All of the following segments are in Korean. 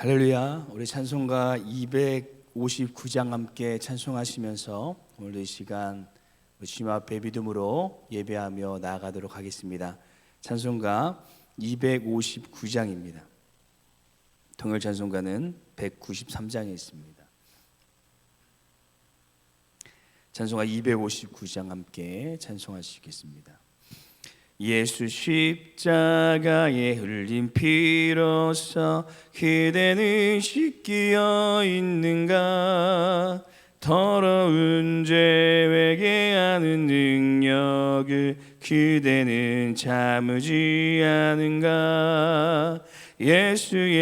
할렐루야. 우리 찬송가 259장 함께 찬송하시면서 오늘도 이 시간 주님 앞에 믿음으로 예배하며 나아가도록 하겠습니다. 찬송가 259장입니다. 통일 찬송가는 193장에 있습니다. 찬송가 259장 함께 찬송하시겠습니다. 예수 십자가에 흘린 피로써 그대는 씻기어 있는가? 더러운 죄 회개하는 능력을 그대는 참으지 않은가? 예수의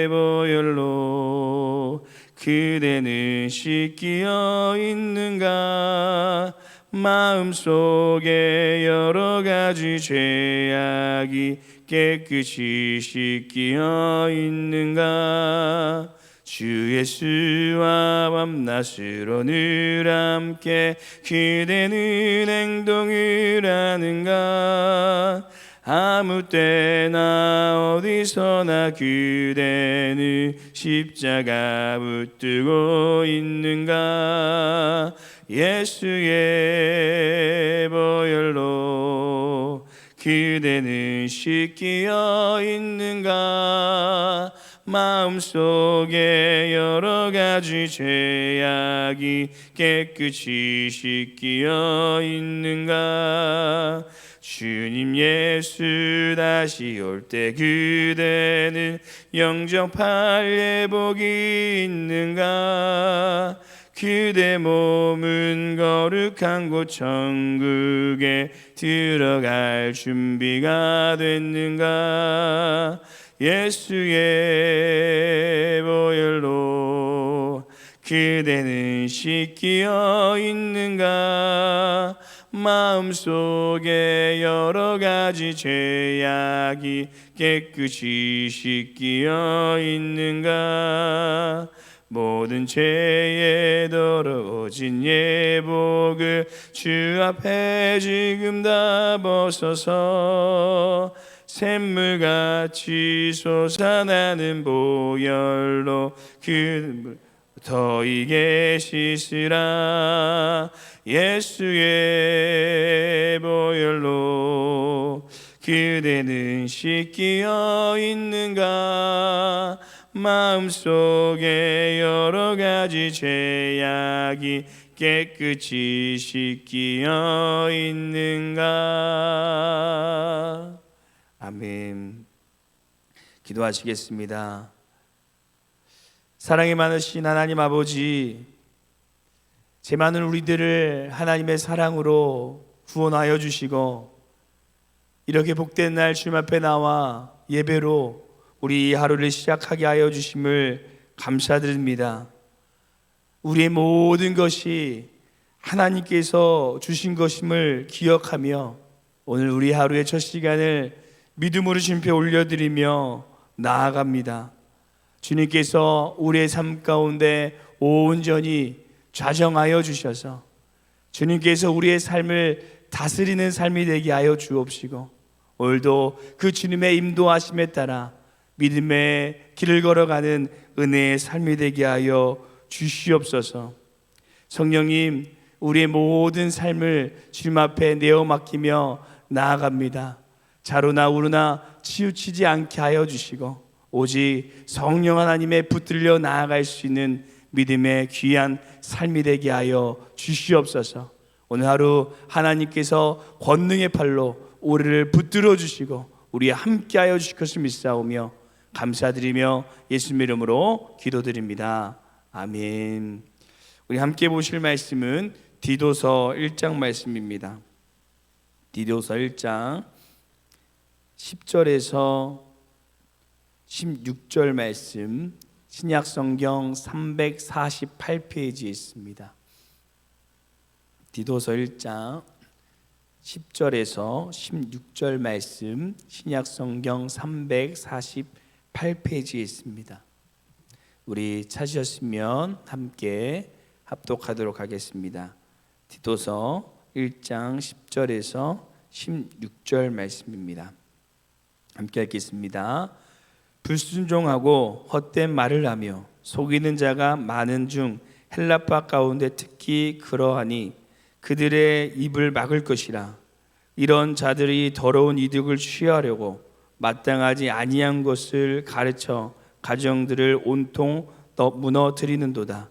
보혈로 그대는 씻기어 있는가? 마음속에 여러 가지 죄악이 깨끗이 씻기어 있는가? 주 예수와 밤낮으로 늘 함께 그대는 행동을 하는가? 아무 때나 어디서나 그대는 십자가 붙들고 있는가? 예수의 보혈로 그대는 씻기어 있는가? 마음속에 여러 가지 죄악이 깨끗이 씻기어 있는가? 주님 예수 다시 올 때 그대는 영접할 예복이 있는가? 그대 몸은 거룩한 곳 천국에 들어갈 준비가 됐는가? 예수의 보혈로 그대는 씻기어 있는가? 마음속에 여러 가지 죄악이 깨끗이 씻기어 있는가? 모든 죄에 더러워진 예복을 주 앞에 지금 다 벗어서 샘물같이 솟아나는 보혈로 그 더이게 씻으라. 예수의 보혈로 그대는 씻기어 있는가? 마음속에 여러 가지 죄악이 깨끗이 씻기어 있는가? 아멘. 기도하시겠습니다. 사랑이 많으신 하나님 아버지, 죄 많은 우리들을 하나님의 사랑으로 구원하여 주시고 이렇게 복된 날 주님 앞에 나와 예배로 우리 이 하루를 시작하게 하여 주심을 감사드립니다. 우리의 모든 것이 하나님께서 주신 것임을 기억하며 오늘 우리 하루의 첫 시간을 믿음으로 주님께 올려드리며 나아갑니다. 주님께서 우리의 삶 가운데 온전히 좌정하여 주셔서 주님께서 우리의 삶을 다스리는 삶이 되게 하여 주옵시고 오늘도 그 주님의 인도하심에 따라 믿음의 길을 걸어가는 은혜의 삶이 되게 하여 주시옵소서. 성령님, 우리의 모든 삶을 주님 앞에 내어 맡기며 나아갑니다. 자로나 우로나 치우치지 않게 하여 주시고 오직 성령 하나님의 붙들려 나아갈 수 있는 믿음의 귀한 삶이 되게 하여 주시옵소서. 오늘 하루 하나님께서 권능의 팔로 우리를 붙들어 주시고 우리와 함께 하여 주실 것을 믿사오며 감사드리며 예수님 이름으로 기도드립니다. 아멘. 우리 함께 보실 말씀은 디도서 1장 말씀입니다. 디도서 1장 10절에서 16절 말씀, 신약성경 348페이지에 있습니다. 디도서 1장 10절에서 16절 말씀, 신약성경 348페이지에 있습니다. 우리 찾으셨으면 함께 합독하도록 하겠습니다. 디도서 1장 10절에서 16절 말씀입니다. 함께 읽겠습니다. 불순종하고 헛된 말을 하며 속이는 자가 많은 중 헬라파 가운데 특히 그러하니 그들의 입을 막을 것이라. 이런 자들이 더러운 이득을 취하려고 마땅하지 아니한 것을 가르쳐 가정들을 온통 무너뜨리는도다.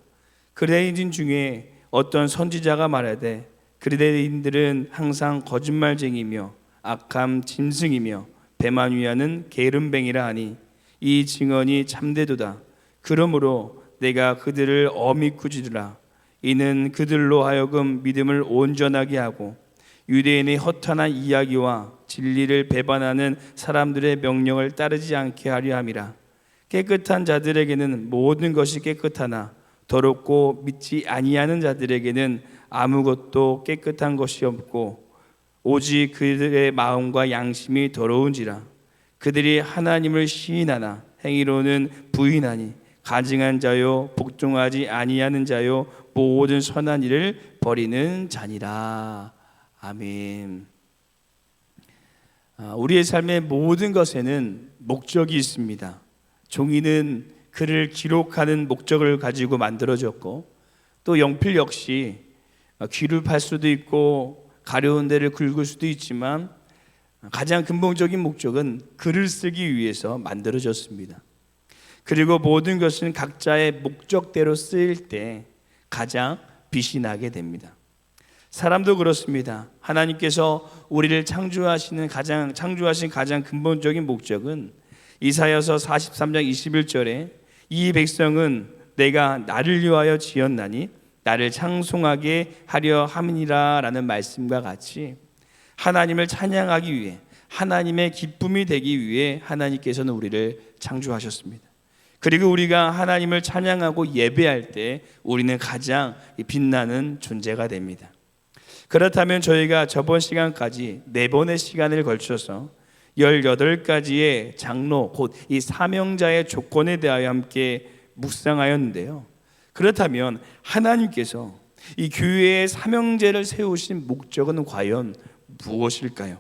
그레이인 중에 어떤 선지자가 말하되 그레이인들은 항상 거짓말쟁이며 악함 짐승이며 배만 위하는 게으름뱅이라 하니 이 증언이 참되도다. 그러므로 내가 그들을 엄히 꾸짖으라. 이는 그들로 하여금 믿음을 온전하게 하고 유대인의 허탄한 이야기와 진리를 배반하는 사람들의 명령을 따르지 않게 하려 함이라. 깨끗한 자들에게는 모든 것이 깨끗하나 더럽고 믿지 아니하는 자들에게는 아무것도 깨끗한 것이 없고 오직 그들의 마음과 양심이 더러운지라. 그들이 하나님을 시인하나 행위로는 부인하니 가증한 자요 복종하지 아니하는 자요 모든 선한 일을 버리는 자니라. 아멘. 우리의 삶의 모든 것에는 목적이 있습니다. 종이는 글을 기록하는 목적을 가지고 만들어졌고 또 연필 역시 귀를 팔 수도 있고 가려운 데를 긁을 수도 있지만 가장 근본적인 목적은 글을 쓰기 위해서 만들어졌습니다. 그리고 모든 것은 각자의 목적대로 쓰일 때 가장 빛이 나게 됩니다. 사람도 그렇습니다. 하나님께서 우리를 창조하신 가장 근본적인 목적은 이사야서 43장 21절에 이 백성은 내가 나를 위하여 지었나니 나를 찬송하게 하려 함이니라 라는 말씀과 같이 하나님을 찬양하기 위해 하나님의 기쁨이 되기 위해 하나님께서는 우리를 창조하셨습니다. 그리고 우리가 하나님을 찬양하고 예배할 때 우리는 가장 빛나는 존재가 됩니다. 그렇다면 저희가 저번 시간까지 4번의 시간을 걸쳐서 18가지의 장로 곧 이 사명자의 조건에 대하여 함께 묵상하였는데요. 그렇다면 하나님께서 이 교회의 사명제를 세우신 목적은 과연 무엇일까요?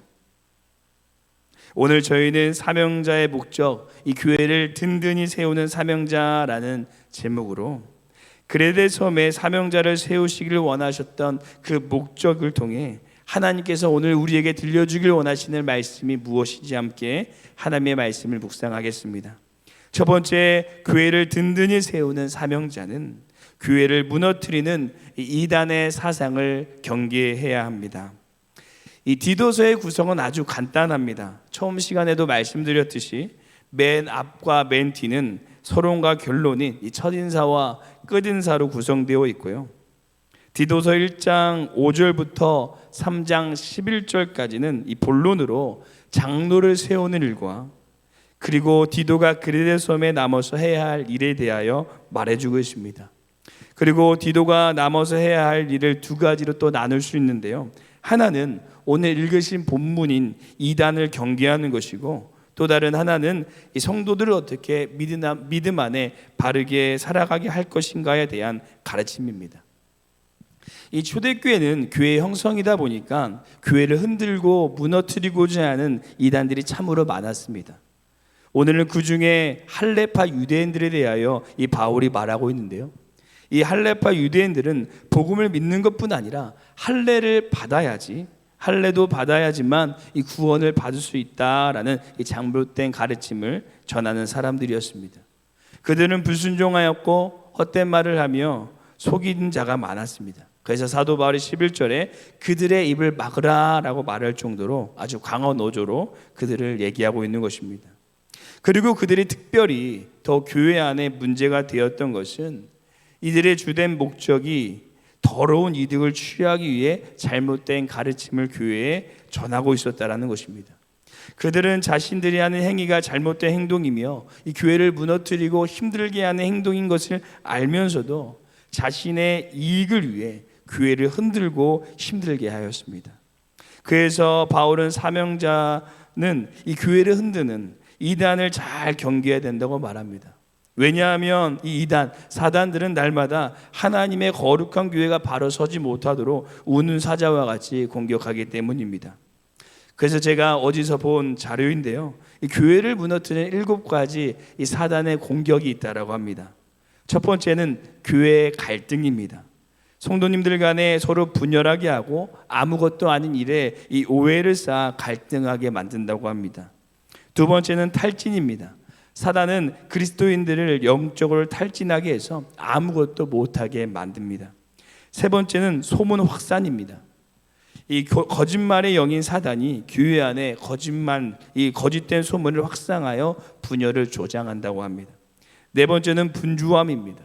오늘 저희는 사명자의 목적, 이 교회를 든든히 세우는 사명자라는 제목으로 그레데 섬에 사명자를 세우시기를 원하셨던 그 목적을 통해 하나님께서 오늘 우리에게 들려주길 원하시는 말씀이 무엇인지 함께 하나님의 말씀을 묵상하겠습니다. 첫 번째, 교회를 든든히 세우는 사명자는 교회를 무너뜨리는 이단의 사상을 경계해야 합니다. 이 디도서의 구성은 아주 간단합니다. 처음 시간에도 말씀드렸듯이 맨 앞과 맨 뒤는 서론과 결론인 이 첫인사와 끝인사로 구성되어 있고요. 디도서 1장 5절부터 3장 11절까지는 이 본론으로 장로를 세우는 일과 그리고 디도가 그레데 섬에 남아서 해야 할 일에 대하여 말해주고 있습니다. 그리고 디도가 남아서 해야 할 일을 2가지로 또 나눌 수 있는데요. 하나는 오늘 읽으신 본문인 이단을 경계하는 것이고 또 다른 하나는 이 성도들을 어떻게 믿음 안에 바르게 살아가게 할 것인가에 대한 가르침입니다. 이 초대교회는 교회의 형성이다 보니까 교회를 흔들고 무너뜨리고자 하는 이단들이 참으로 많았습니다. 오늘은 그 중에 할레파 유대인들에 대하여 이 바울이 말하고 있는데요. 이 할레파 유대인들은 복음을 믿는 것뿐 아니라 할례를 받아야지 할례도 받아야지만 이 구원을 받을 수 있다라는 이 잘못된 가르침을 전하는 사람들이었습니다. 그들은 불순종하였고 헛된 말을 하며 속인 자가 많았습니다. 그래서 사도 바울이 11절에 그들의 입을 막으라 라고 말할 정도로 아주 강한 어조로 그들을 얘기하고 있는 것입니다. 그리고 그들이 특별히 더 교회 안에 문제가 되었던 것은 이들의 주된 목적이 더러운 이득을 취하기 위해 잘못된 가르침을 교회에 전하고 있었다는 것입니다. 그들은 자신들이 하는 행위가 잘못된 행동이며 이 교회를 무너뜨리고 힘들게 하는 행동인 것을 알면서도 자신의 이익을 위해 교회를 흔들고 힘들게 하였습니다. 그래서 바울은 사명자는 이 교회를 흔드는 이단을 잘 경계해야 된다고 말합니다. 왜냐하면 이 이단, 사단들은 날마다 하나님의 거룩한 교회가 바로 서지 못하도록 우는 사자와 같이 공격하기 때문입니다. 그래서 제가 어디서 본 자료인데요, 이 교회를 무너뜨리는 7가지 이 사단의 공격이 있다라고 합니다. 첫 번째는 교회의 갈등입니다. 성도님들 간에 서로 분열하게 하고 아무것도 아닌 일에 이 오해를 쌓아 갈등하게 만든다고 합니다. 두 번째는 탈진입니다. 사단은 그리스도인들을 영적으로 탈진하게 해서 아무것도 못하게 만듭니다. 세 번째는 소문 확산입니다. 이 거짓말의 영인 사단이 교회 안에 이 거짓된 소문을 확산하여 분열을 조장한다고 합니다. 네 번째는 분주함입니다.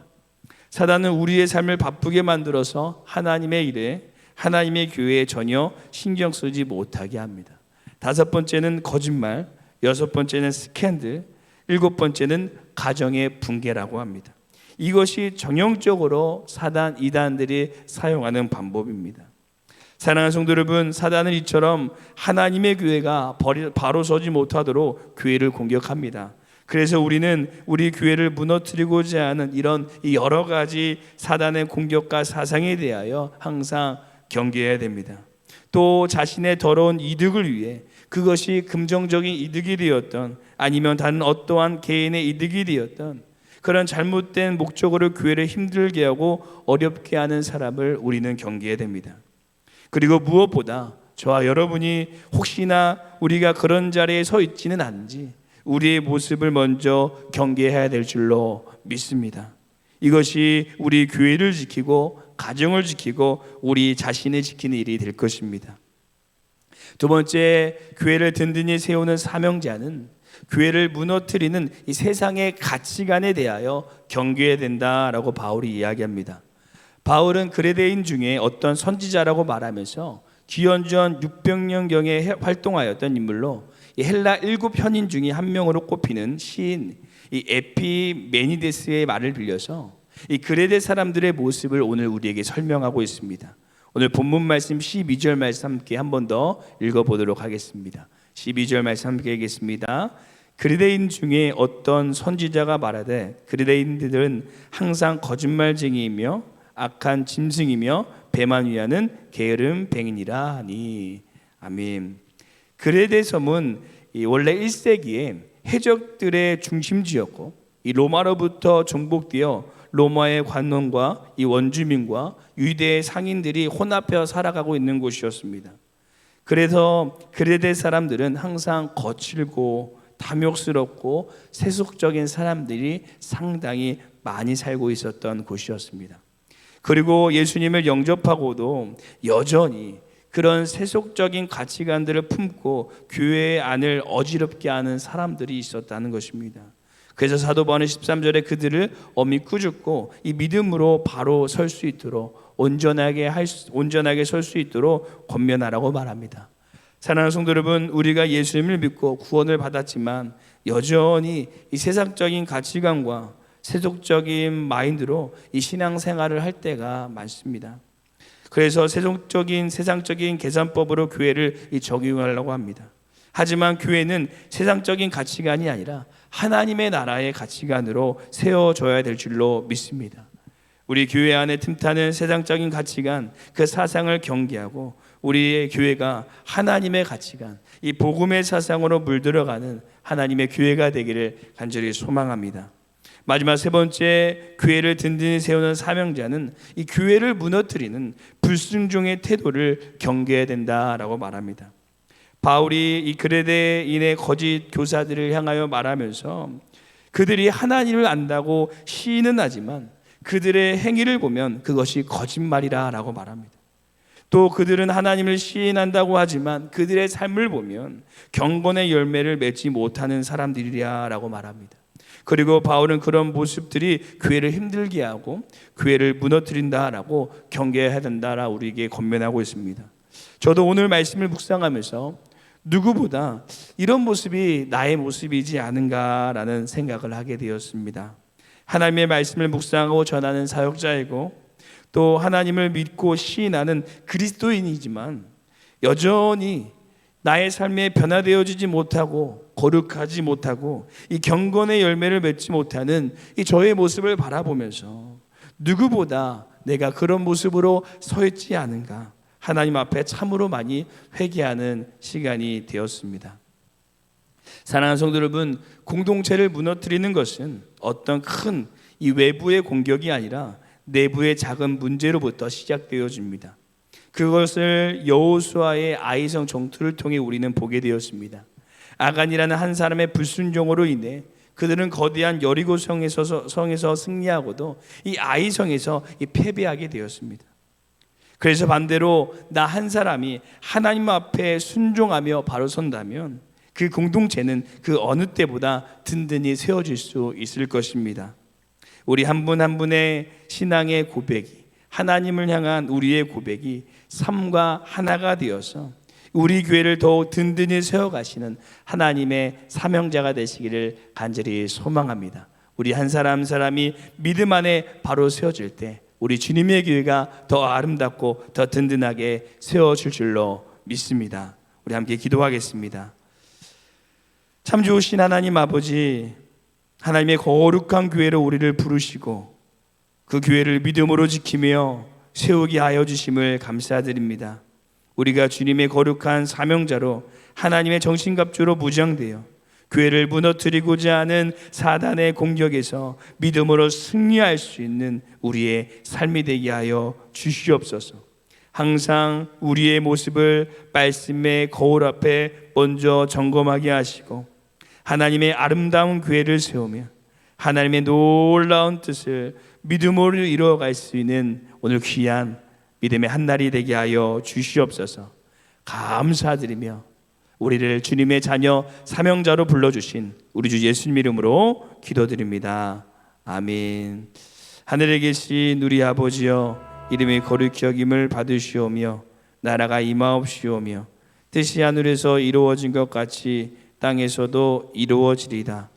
사단은 우리의 삶을 바쁘게 만들어서 하나님의 일에, 하나님의 교회에 전혀 신경 쓰지 못하게 합니다. 다섯 번째는 거짓말, 여섯 번째는 스캔들, 일곱 번째는 가정의 붕괴라고 합니다. 이것이 전형적으로 사단, 이단들이 사용하는 방법입니다. 사랑하는 성도 여러분, 사단은 이처럼 하나님의 교회가 바로 서지 못하도록 교회를 공격합니다. 그래서 우리는 우리 교회를 무너뜨리고자 하는 이런 여러 가지 사단의 공격과 사상에 대하여 항상 경계해야 됩니다. 또 자신의 더러운 이득을 위해, 그것이 금전적인 이득이 되었던 아니면 다른 어떠한 개인의 이득이 되었던 그런 잘못된 목적으로 교회를 힘들게 하고 어렵게 하는 사람을 우리는 경계해야 됩니다. 그리고 무엇보다 저와 여러분이 혹시나 우리가 그런 자리에 서 있지는 않은지 우리의 모습을 먼저 경계해야 될 줄로 믿습니다. 이것이 우리 교회를 지키고 가정을 지키고 우리 자신을 지키는 일이 될 것입니다. 두 번째, 교회를 든든히 세우는 사명자는 교회를 무너뜨리는 이 세상의 가치관에 대하여 경계해야 된다라고 바울이 이야기합니다. 바울은 그레데인 중에 어떤 선지자라고 말하면서 기원전 600년경에 활동하였던 인물로 이 헬라 7현인 중에 한 명으로 꼽히는 시인 이 에피메니데스의 말을 빌려서 이 그레데 사람들의 모습을 오늘 우리에게 설명하고 있습니다. 오늘 본문 말씀 12절 말씀 함께 한 번 더 읽어보도록 하겠습니다. 12절 말씀 함께 읽겠습니다. 그레데인 중에 어떤 선지자가 말하되 그레데인들은 항상 거짓말쟁이이며 악한 짐승이며 배만 위하는 게으름 뱅이니라 하니. 아멘. 그레데 섬은 원래 1세기에 해적들의 중심지였고 이 로마로부터 정복되어 로마의 관원과 이 원주민과 유대의 상인들이 혼합해서 살아가고 있는 곳이었습니다. 그래서 그레데 사람들은 항상 거칠고 탐욕스럽고 세속적인 사람들이 상당히 많이 살고 있었던 곳이었습니다. 그리고 예수님을 영접하고도 여전히 그런 세속적인 가치관들을 품고 교회의 안을 어지럽게 하는 사람들이 있었다는 것입니다. 그래서 사도 바울은 13절에 그들을 엄히 꾸짖고 이 믿음으로 바로 설 수 있도록 온전하게 설 수 있도록 권면하라고 말합니다. 사랑하는 성도 여러분, 우리가 예수님을 믿고 구원을 받았지만 여전히 이 세상적인 가치관과 세속적인 마인드로 이 신앙생활을 할 때가 많습니다. 그래서 세상적인 계산법으로 교회를 적용하려고 합니다. 하지만 교회는 세상적인 가치관이 아니라 하나님의 나라의 가치관으로 세워져야 될 줄로 믿습니다. 우리 교회 안에 틈타는 세상적인 가치관, 그 사상을 경계하고 우리의 교회가 하나님의 가치관, 이 복음의 사상으로 물들어가는 하나님의 교회가 되기를 간절히 소망합니다. 마지막 세 번째, 교회를 든든히 세우는 사명자는 이 교회를 무너뜨리는 불순종의 태도를 경계해야 된다라고 말합니다. 바울이 이 그레데인의 거짓 교사들을 향하여 말하면서 그들이 하나님을 안다고 시인은 하지만 그들의 행위를 보면 그것이 거짓말이라고 말합니다. 또 그들은 하나님을 시인한다고 하지만 그들의 삶을 보면 경건의 열매를 맺지 못하는 사람들이라고 말합니다. 그리고 바울은 그런 모습들이 교회를 힘들게 하고 교회를 무너뜨린다라고 경계해야 된다라고 우리에게 권면하고 있습니다. 저도 오늘 말씀을 묵상하면서 누구보다 이런 모습이 나의 모습이지 않은가라는 생각을 하게 되었습니다. 하나님의 말씀을 묵상하고 전하는 사역자이고 또 하나님을 믿고 시인하는 그리스도인이지만 여전히 나의 삶에 변화되어지지 못하고 거룩하지 못하고 이 경건의 열매를 맺지 못하는 이 저의 모습을 바라보면서 누구보다 내가 그런 모습으로 서 있지 않은가 하나님 앞에 참으로 많이 회개하는 시간이 되었습니다. 사랑하는 성도 여러분, 공동체를 무너뜨리는 것은 어떤 큰 이 외부의 공격이 아니라 내부의 작은 문제로부터 시작되어집니다. 그것을 여호수아의 아이성 정투를 통해 우리는 보게 되었습니다. 아간이라는 한 사람의 불순종으로 인해 그들은 거대한 여리고 성에서 승리하고도 이 아이성에서 패배하게 되었습니다. 그래서 반대로 나 한 사람이 하나님 앞에 순종하며 바로 선다면 그 공동체는 그 어느 때보다 든든히 세워질 수 있을 것입니다. 우리 한 분 한 분의 신앙의 고백이, 하나님을 향한 우리의 고백이 삶과 하나가 되어서 우리 교회를 더욱 든든히 세워가시는 하나님의 사명자가 되시기를 간절히 소망합니다. 우리 한 사람 한 사람이 믿음 안에 바로 세워질 때 우리 주님의 교회가 더 아름답고 더 든든하게 세워질 줄로 믿습니다. 우리 함께 기도하겠습니다. 참 좋으신 하나님 아버지, 하나님의 거룩한 교회로 우리를 부르시고 그 교회를 믿음으로 지키며 세우게 하여 주심을 감사드립니다. 우리가 주님의 거룩한 사명자로 하나님의 정신갑주로 무장되어 교회를 무너뜨리고자 하는 사단의 공격에서 믿음으로 승리할 수 있는 우리의 삶이 되게 하여 주시옵소서. 항상 우리의 모습을 말씀의 거울 앞에 먼저 점검하게 하시고 하나님의 아름다운 교회를 세우며 하나님의 놀라운 뜻을 믿음으로 이루어갈 수 있는 오늘 귀한 믿음의 한날이 되게 하여 주시옵소서. 감사드리며 우리를 주님의 자녀 사명자로 불러주신 우리 주 예수님 이름으로 기도드립니다. 아멘. 하늘에 계신 우리 아버지여, 이름이 거룩히 여김을 받으시오며 나라가 임하옵시오며 뜻이 하늘에서 이루어진 것 같이 땅에서도 이루어지리다.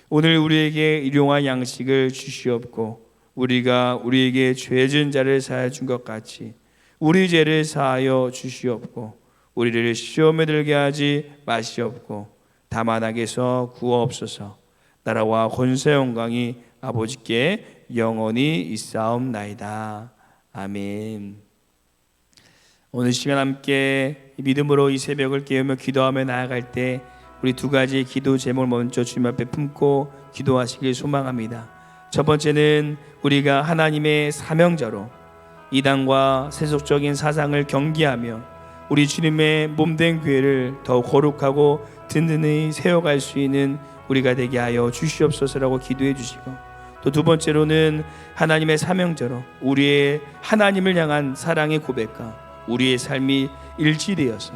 오늘 우리에게 일용할 양식을 주시옵고 우리가 우리에게 죄진 자를 사하여 준 것 같이 우리 죄를 사하여 주시옵고 우리를 시험에 들게 하지 마시옵고 다만 악에서 구하옵소서. 나라와 권세 영광이 아버지께 영원히 있사옵나이다. 아멘. 오늘 시간 함께 믿음으로 이 새벽을 깨우며 기도하며 나아갈 때 우리 두 가지 기도 제목을 먼저 주님 앞에 품고 기도하시길 소망합니다. 첫 번째는 우리가 하나님의 사명자로 이단과 세속적인 사상을 경계하며 우리 주님의 몸된 교회를 더 거룩하고 든든히 세워갈 수 있는 우리가 되게 하여 주시옵소서라고 기도해 주시고, 또 두 번째로는 하나님의 사명자로 우리의 하나님을 향한 사랑의 고백과 우리의 삶이 일치되어서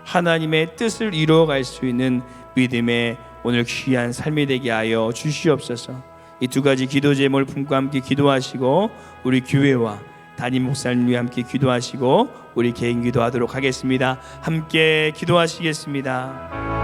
하나님의 뜻을 이루어갈 수 있는 믿음의 오늘 귀한 삶이 되게 하여 주시옵소서. 이 두 가지 기도 제목을 품고 함께 기도하시고 우리 교회와 담임 목사님과 함께 기도하시고 우리 개인 기도하도록 하겠습니다. 함께 기도하시겠습니다.